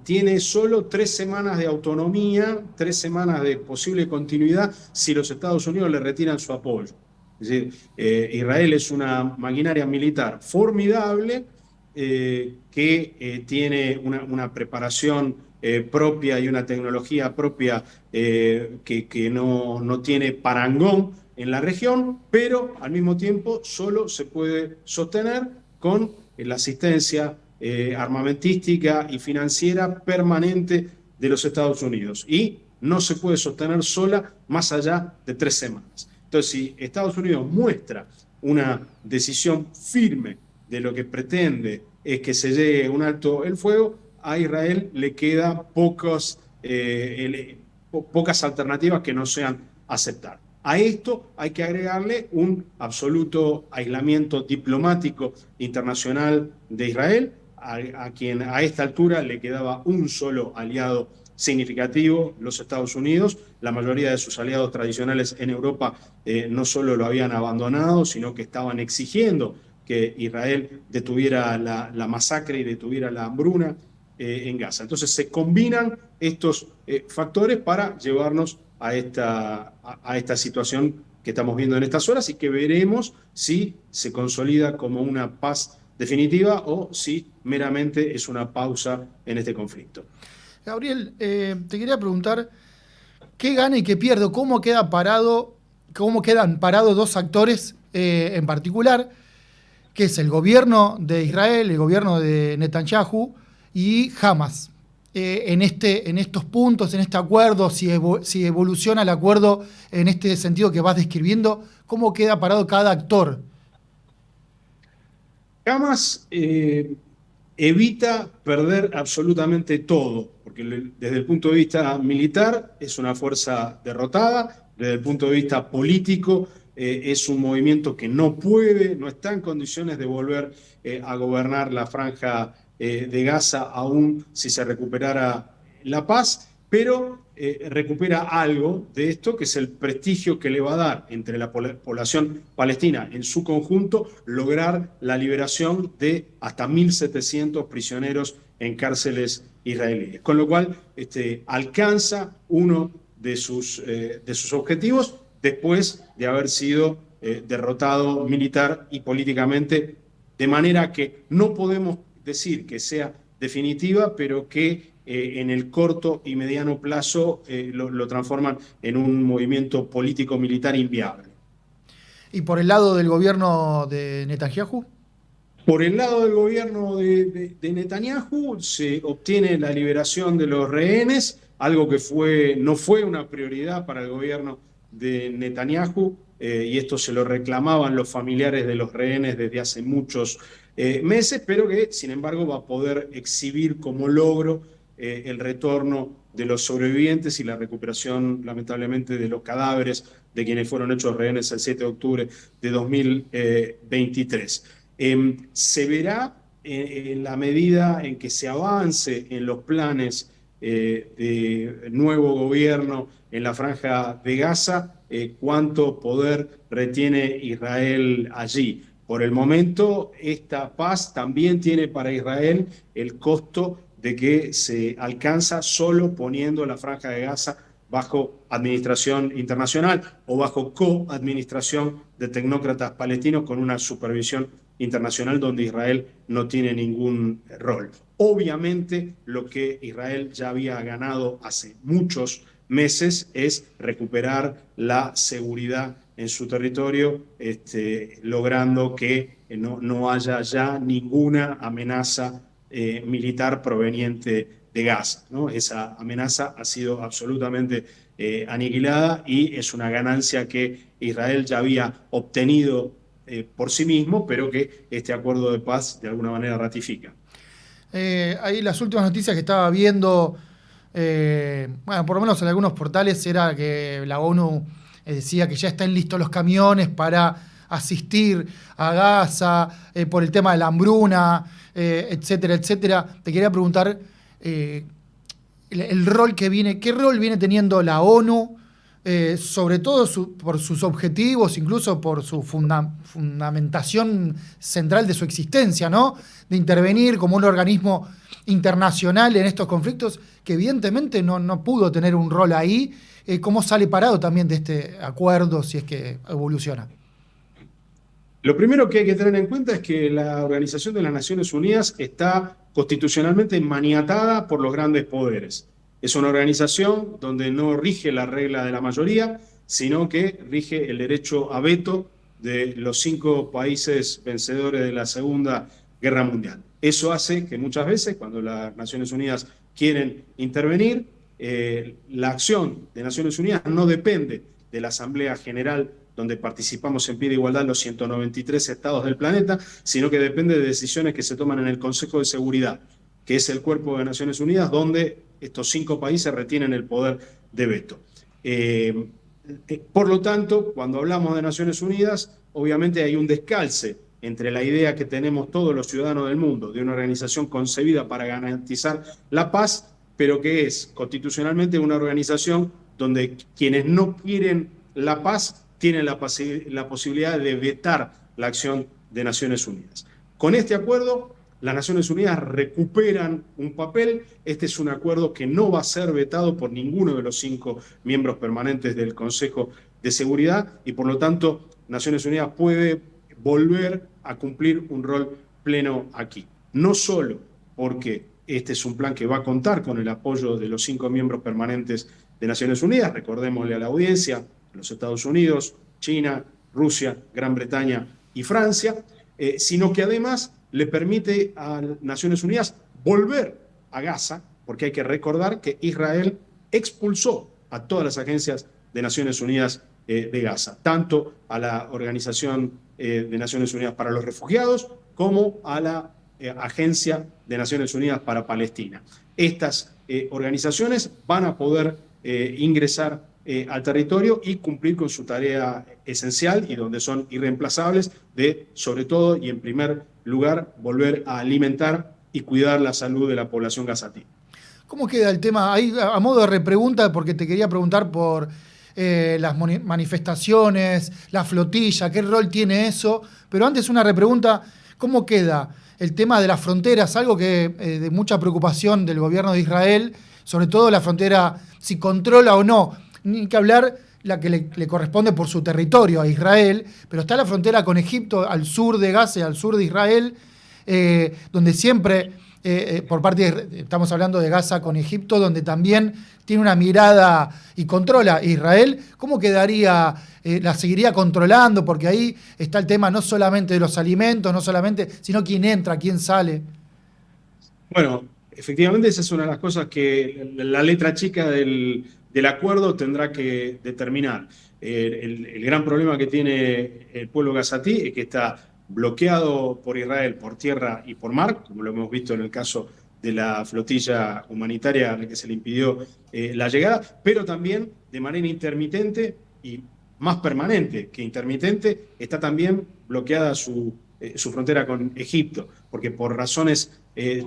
tiene solo 3 semanas de autonomía, 3 semanas de posible continuidad si los Estados Unidos le retiran su apoyo. Es decir, Israel es una maquinaria militar formidable que tiene una preparación propia y una tecnología propia que no tiene parangón en la región, pero al mismo tiempo solo se puede sostener con la asistencia armamentística y financiera permanente de los Estados Unidos. Y no se puede sostener sola más allá de 3 semanas. Entonces, si Estados Unidos muestra una decisión firme de lo que pretende es que se llegue a un alto el fuego, a Israel le queda pocas alternativas que no sean aceptar. A esto hay que agregarle un absoluto aislamiento diplomático internacional de Israel, a quien a esta altura le quedaba un solo aliado significativo, los Estados Unidos. La mayoría de sus aliados tradicionales en Europa no solo lo habían abandonado, sino que estaban exigiendo que Israel detuviera la masacre y detuviera la hambruna en Gaza. Entonces se combinan estos factores para llevarnos a esta situación que estamos viendo en estas horas y que veremos si se consolida como una paz definitiva o si meramente es una pausa en este conflicto. Gabriel, te quería preguntar, ¿qué gana y qué pierde? ¿Cómo quedan parados 2 actores en particular, que es el gobierno de Israel, el gobierno de Netanyahu y Hamás? En estos puntos, en este acuerdo, si evoluciona el acuerdo en este sentido que vas describiendo, ¿cómo queda parado cada actor? Hamás evita perder absolutamente todo, porque desde el punto de vista militar es una fuerza derrotada, desde el punto de vista político es un movimiento que no está en condiciones de volver a gobernar la franja de Gaza, aún si se recuperara la paz, pero recupera algo de esto, que es el prestigio que le va a dar entre la población palestina en su conjunto, lograr la liberación de hasta 1.700 prisioneros en cárceles israelíes. Con lo cual alcanza uno de sus objetivos después de haber sido derrotado militar y políticamente, de manera que no podemos decir que sea definitiva, pero que en el corto y mediano plazo lo transforman en un movimiento político-militar inviable. ¿Y por el lado del gobierno de Netanyahu? Por el lado del gobierno de Netanyahu se obtiene la liberación de los rehenes, algo que no fue una prioridad para el gobierno de Netanyahu, y esto se lo reclamaban los familiares de los rehenes desde hace muchos meses, pero que sin embargo va a poder exhibir como logro el retorno de los sobrevivientes y la recuperación, lamentablemente, de los cadáveres de quienes fueron hechos rehenes el 7 de octubre de 2023. Se verá en la medida en que se avance en los planes de nuevo gobierno en la Franja de Gaza, cuánto poder retiene Israel allí. Por el momento, esta paz también tiene para Israel el costo de que se alcanza solo poniendo la Franja de Gaza bajo administración internacional o bajo coadministración de tecnócratas palestinos con una supervisión internacional donde Israel no tiene ningún rol. Obviamente, lo que Israel ya había ganado hace muchos meses es recuperar la seguridad en su territorio, logrando que no haya ya ninguna amenaza militar proveniente de Gaza, ¿no? Esa amenaza ha sido absolutamente aniquilada y es una ganancia que Israel ya había obtenido por sí mismo, pero que este acuerdo de paz de alguna manera ratifica. Ahí las últimas noticias que estaba viendo, por lo menos en algunos portales, era que la ONU decía que ya están listos los camiones para asistir a Gaza por el tema de la hambruna, etcétera, etcétera. Te quería preguntar el rol que viene, qué rol viene teniendo la ONU, sobre todo por sus objetivos, incluso por su fundamentación central de su existencia, ¿no? De intervenir como un organismo internacional en estos conflictos, que evidentemente no pudo tener un rol ahí. ¿Cómo sale parado también de este acuerdo, si es que evoluciona? Lo primero que hay que tener en cuenta es que la Organización de las Naciones Unidas está constitucionalmente maniatada por los grandes poderes. Es una organización donde no rige la regla de la mayoría, sino que rige el derecho a veto de los 5 países vencedores de la Segunda Guerra Mundial. Eso hace que muchas veces, cuando las Naciones Unidas quieren intervenir, la acción de Naciones Unidas no depende de la Asamblea General, donde participamos en pie de igualdad los 193 estados del planeta, sino que depende de decisiones que se toman en el Consejo de Seguridad, que es el cuerpo de Naciones Unidas, donde estos 5 países retienen el poder de veto. Por lo tanto, cuando hablamos de Naciones Unidas, obviamente hay un descalce entre la idea que tenemos todos los ciudadanos del mundo de una organización concebida para garantizar la paz, pero que es constitucionalmente una organización donde quienes no quieren la paz tienen la posibilidad de vetar la acción de Naciones Unidas. Con este acuerdo, las Naciones Unidas recuperan un papel. Este es un acuerdo que no va a ser vetado por ninguno de los 5 miembros permanentes del Consejo de Seguridad y, por lo tanto, Naciones Unidas puede volver a cumplir un rol pleno aquí. No solo porque este es un plan que va a contar con el apoyo de los 5 miembros permanentes de Naciones Unidas, recordémosle a la audiencia, los Estados Unidos, China, Rusia, Gran Bretaña y Francia, sino que además le permite a Naciones Unidas volver a Gaza, porque hay que recordar que Israel expulsó a todas las agencias de Naciones Unidas de Gaza, tanto a la Organización de Naciones Unidas para los Refugiados como a la Agencia de Naciones Unidas para Palestina. Estas organizaciones van a poder ingresar al territorio y cumplir con su tarea esencial y donde son irreemplazables de, sobre todo y en primer lugar, volver a alimentar y cuidar la salud de la población gazatí. ¿Cómo queda el tema? Ahí, a modo de repregunta, porque te quería preguntar por las manifestaciones, la flotilla, qué rol tiene eso, pero antes una repregunta, ¿cómo queda el tema de las fronteras? Algo que de mucha preocupación del gobierno de Israel, sobre todo la frontera, si controla o no, ni que hablar la que le corresponde por su territorio a Israel, pero está la frontera con Egipto al sur de Gaza y al sur de Israel, donde siempre, por parte estamos hablando de Gaza con Egipto, donde también tiene una mirada y controla Israel. ¿Cómo quedaría? ¿La seguiría controlando? Porque ahí está el tema no solamente de los alimentos, no solamente, sino quién entra, quién sale. Bueno, efectivamente esa es una de las cosas que la letra chica del acuerdo tendrá que determinar. El gran problema que tiene el pueblo gazatí es que está bloqueado por Israel por tierra y por mar, como lo hemos visto en el caso de la flotilla humanitaria a la que se le impidió la llegada, pero también de manera intermitente y más permanente que intermitente, está también bloqueada su frontera con Egipto, porque por razones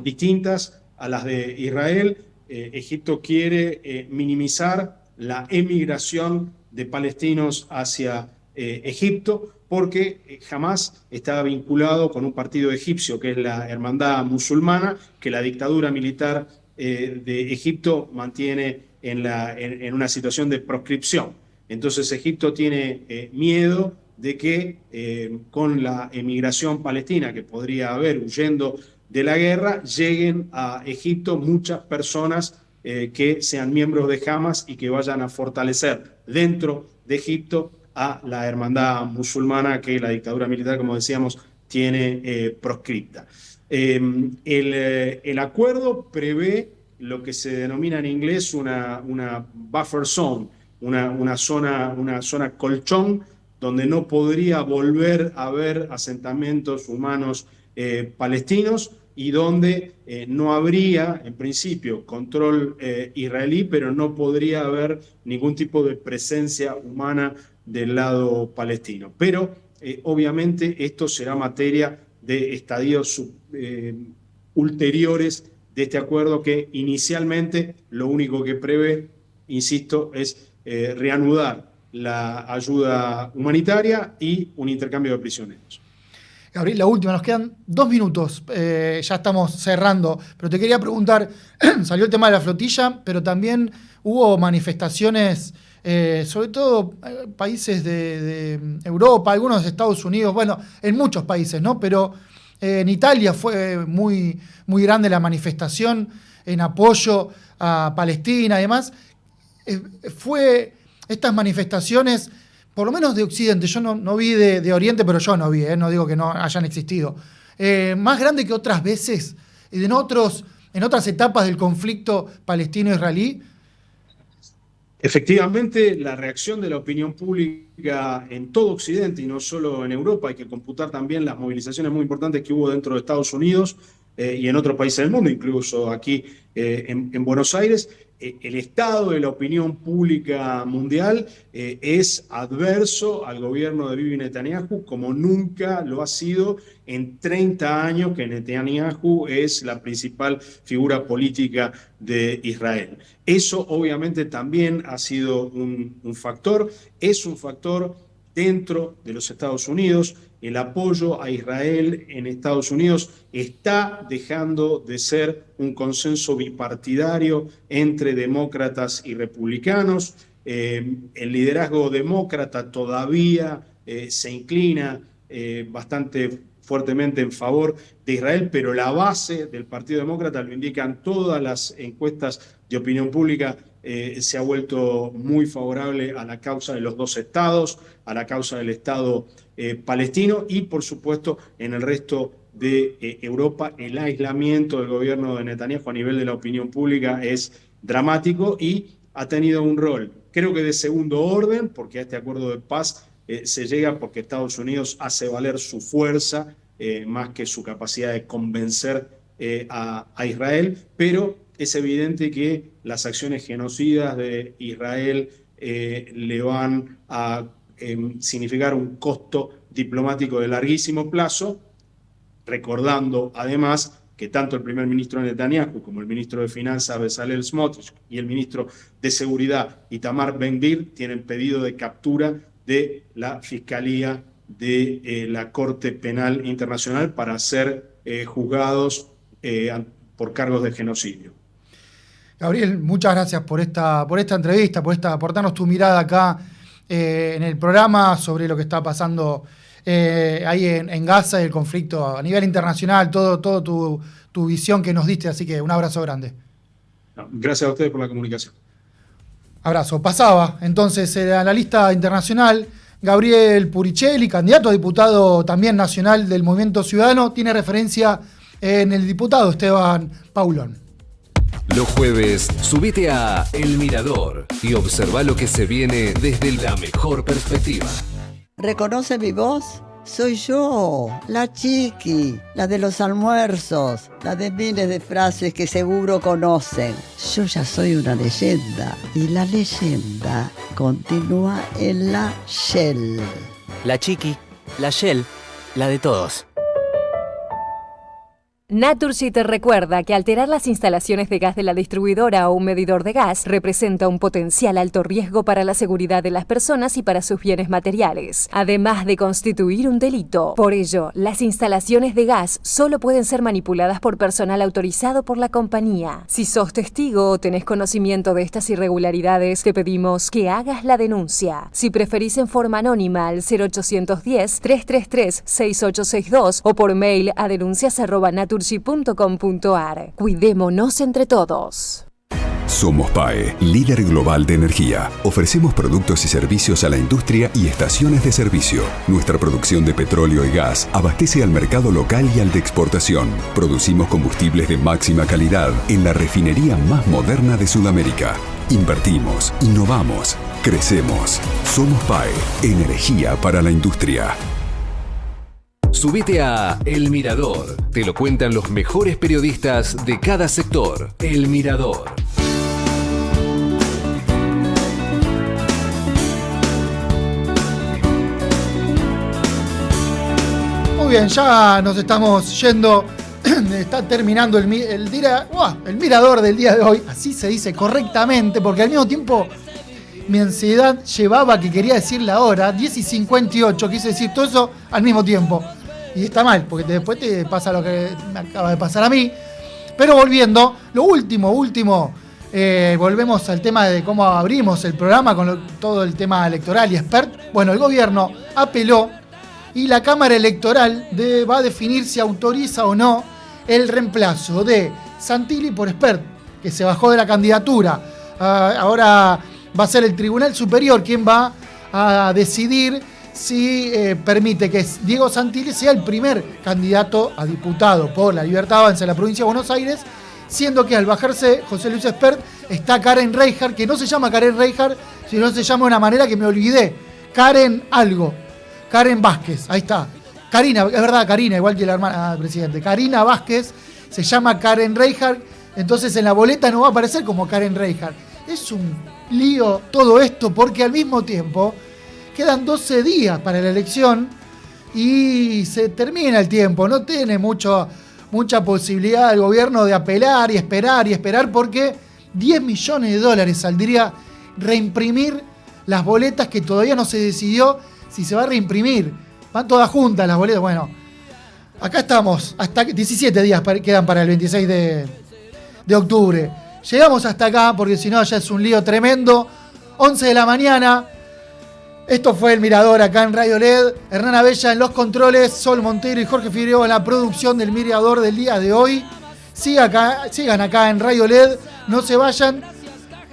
distintas a las de Israel, Egipto quiere minimizar la emigración de palestinos hacia Egipto, porque jamás estaba vinculado con un partido egipcio, que es la Hermandad Musulmana, que la dictadura militar de Egipto mantiene en una situación de proscripción. Entonces Egipto tiene miedo de que con la emigración palestina que podría haber huyendo de la guerra, lleguen a Egipto muchas personas que sean miembros de Hamas y que vayan a fortalecer dentro de Egipto a la hermandad musulmana que la dictadura militar, como decíamos, tiene proscripta. El acuerdo prevé lo que se denomina en inglés una buffer zone, una zona colchón, donde no podría volver a haber asentamientos humanos palestinos y donde no habría, en principio, control israelí, pero no podría haber ningún tipo de presencia humana del lado palestino. Pero, obviamente, esto será materia de estadios ulteriores de este acuerdo que inicialmente lo único que prevé, insisto, es reanudar la ayuda humanitaria y un intercambio de prisioneros. Gabriel, la última, nos quedan 2 minutos, ya estamos cerrando, pero te quería preguntar, salió el tema de la flotilla, pero también hubo manifestaciones, sobre todo países de Europa, algunos de Estados Unidos, bueno, en muchos países, ¿no? Pero en Italia fue muy, muy grande la manifestación en apoyo a Palestina y demás. Fue estas manifestaciones, por lo menos de Occidente, yo no vi de Oriente, pero yo no vi, no digo que no hayan existido, más grande que otras veces, en otras etapas del conflicto palestino-israelí. Efectivamente, la reacción de la opinión pública en todo Occidente y no solo en Europa, hay que computar también las movilizaciones muy importantes que hubo dentro de Estados Unidos y en otros países del mundo, incluso aquí en Buenos Aires. El estado de la opinión pública mundial es adverso al gobierno de Bibi Netanyahu como nunca lo ha sido en 30 años que Netanyahu es la principal figura política de Israel. Eso obviamente también ha sido un factor, es un factor dentro de los Estados Unidos. El apoyo a Israel en Estados Unidos está dejando de ser un consenso bipartidario entre demócratas y republicanos. El liderazgo demócrata todavía se inclina bastante fuertemente en favor de Israel, pero la base del Partido Demócrata, lo indican todas las encuestas de opinión pública, se ha vuelto muy favorable a la causa de los dos estados, a la causa del Estado palestino y, por supuesto, en el resto de Europa, el aislamiento del gobierno de Netanyahu a nivel de la opinión pública es dramático y ha tenido un rol, creo que de segundo orden, porque a este acuerdo de paz se llega porque Estados Unidos hace valer su fuerza más que su capacidad de convencer a Israel, pero es evidente que las acciones genocidas de Israel le van a significar un costo diplomático de larguísimo plazo, recordando además que tanto el primer ministro Netanyahu como el ministro de Finanzas Bezalel Smotrich y el ministro de Seguridad Itamar Ben-Gvir tienen pedido de captura de la Fiscalía de la Corte Penal Internacional para ser juzgados por cargos de genocidio. Gabriel, muchas gracias por esta entrevista, por darnos tu mirada acá en el programa sobre lo que está pasando ahí en Gaza y el conflicto a nivel internacional, todo tu visión que nos diste, así que un abrazo grande. Gracias a ustedes por la comunicación. Abrazo. Pasaba entonces a la lista internacional Gabriel Puricelli, candidato a diputado también nacional del Movimiento Ciudadano, tiene referencia en el diputado Esteban Paulón. Los jueves, subite a El Mirador y observa lo que se viene desde la mejor perspectiva. ¿Reconoce mi voz? Soy yo, la Chiqui, la de los almuerzos, la de miles de frases que seguro conocen. Yo ya soy una leyenda y la leyenda continúa en la Shell. La Chiqui, la Shell, la de todos. Naturgy te recuerda que alterar las instalaciones de gas de la distribuidora o un medidor de gas representa un potencial alto riesgo para la seguridad de las personas y para sus bienes materiales, además de constituir un delito. Por ello, las instalaciones de gas solo pueden ser manipuladas por personal autorizado por la compañía. Si sos testigo o tenés conocimiento de estas irregularidades, te pedimos que hagas la denuncia. Si preferís en forma anónima al 0810-333-6862 o por mail a denuncias@naturgy.com.ar. Cuidémonos entre todos. Somos PAE, líder global de energía. Ofrecemos productos y servicios a la industria y estaciones de servicio. Nuestra producción de petróleo y gas abastece al mercado local y al de exportación. Producimos combustibles de máxima calidad en la refinería más moderna de Sudamérica. Invertimos, innovamos, crecemos. Somos PAE, energía para la industria. Subite a El Mirador. Te lo cuentan los mejores periodistas de cada sector. El Mirador. Muy bien, ya nos estamos yendo. Está terminando el Mirador del día de hoy. Así se dice correctamente, porque al mismo tiempo mi ansiedad llevaba que quería decir la hora, 10:58, quise decir todo eso al mismo tiempo. Y está mal, porque después te pasa lo que me acaba de pasar a mí. Pero volviendo, lo último, volvemos al tema de cómo abrimos el programa con todo el tema electoral y expert. Bueno, el gobierno apeló y la Cámara Electoral va a definir si autoriza o no el reemplazo de Santilli por expert, que se bajó de la candidatura. Ahora va a ser el Tribunal Superior quien va a decidir si permite que Diego Santilli sea el primer candidato a diputado por La Libertad Avanza en la provincia de Buenos Aires, siendo que al bajarse José Luis Espert está Karen Reijard, que no se llama Karen Reijard, sino se llama de una manera que me olvidé, Karen Vázquez, ahí está. Karina, es verdad, Karina, igual que la hermana del presidente. Karina Vázquez se llama Karen Reijard, entonces en la boleta no va a aparecer como Karen Reijard. Es un lío todo esto porque al mismo tiempo quedan 12 días para la elección y se termina el tiempo. No tiene mucha posibilidad el gobierno de apelar y esperar porque $10 millones saldría reimprimir las boletas que todavía no se decidió si se va a reimprimir. Van todas juntas las boletas. Bueno, acá estamos. Hasta 17 días quedan para el 26 de octubre. Llegamos hasta acá porque si no ya es un lío tremendo. 11 de la mañana. Esto fue El Mirador acá en Radio LED. Hernán Abella en los controles, Sol Montero y Jorge Figueroa en la producción del Mirador del día de hoy. Sigan acá en Radio LED, no se vayan.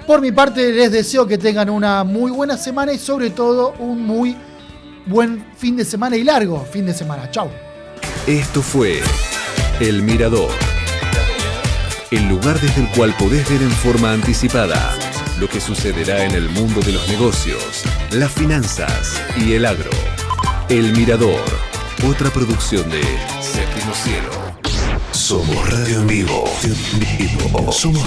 Por mi parte les deseo que tengan una muy buena semana y sobre todo un muy buen fin de semana y largo fin de semana. Chau. Esto fue El Mirador, el lugar desde el cual podés ver en forma anticipada lo que sucederá en el mundo de los negocios, las finanzas y el agro. El Mirador, Otra producción de Séptimo Cielo. Somos Radio en Vivo. Somos